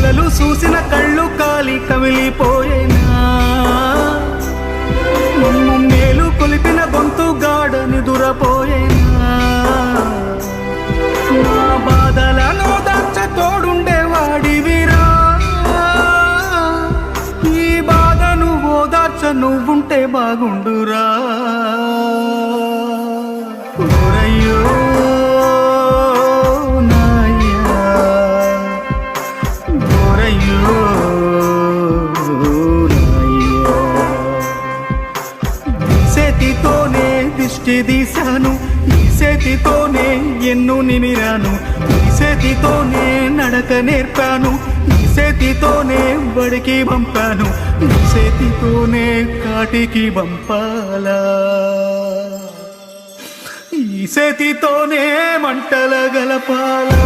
పగలు చూసిన కళ్ళు కాలి కమిలిపోయేనా మమ్ము మేలు కొలిపిన గొంతు గాఢ నిదురపోయేనా నా బాధలను దాచ తోడుండేవాడివిరా ఈ బాధను ఓదార్చ నువ్వుంటే బాగుండురా ఓరయ్యో దిష్టి తీశాను ఈ చేతితోనే ఎన్ను నిమిరాను ఈ చేతితోనే నడక నేర్పాను ఈ చేతితోనే బడికి పంపాను ఈ చేతితోనే కాటికి పంపాలా ఈ చేతితోనే మంటల గలపాలా